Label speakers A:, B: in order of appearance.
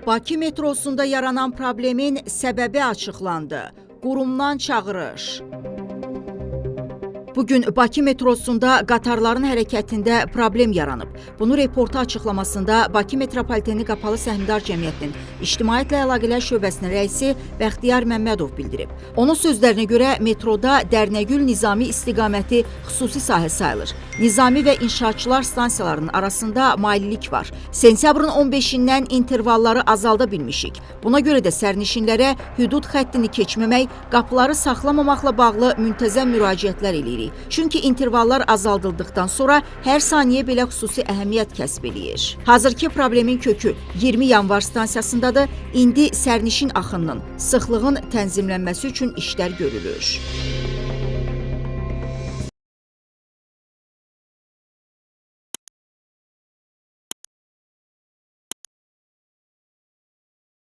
A: Bakı metrosunda yaranan problemin səbəbi açıqlandı. Qurumdan çağırış. Bugün Bakı metrosunda qatarların hərəkətində problem yaranıb. Bunu reporta açıqlamasında Bakı Metropoliteni Qapalı Səhmdar Cəmiyyətinin İctimaiyyətlə Əlaqələr Şöbəsinin rəisi Bəxtiyar Məmmədov bildirib. Onun sözlərinə görə metroda Dərnəgül Nizami istiqaməti xüsusi sahə sayılır. Nizami və inşaatçılar stansiyalarının arasında maililik var. Sentyabrın 15-dən intervalları azalda bilmişik. Buna görə də sərnişinlərə hüdud xəttini keçməmək, qapıları saxlamamaqla bağlı müntəzəm müraciətlər edirik. Çünki intervallar azaldıldıqdan sonra hər saniyə belə xüsusi əhəmiyyət kəsb eləyir. Hazırki problemin kökü 20 yanvar stansiyasındadır. İndi sərnişin axınının, sıxlığın tənzimlənməsi üçün işlər görülür.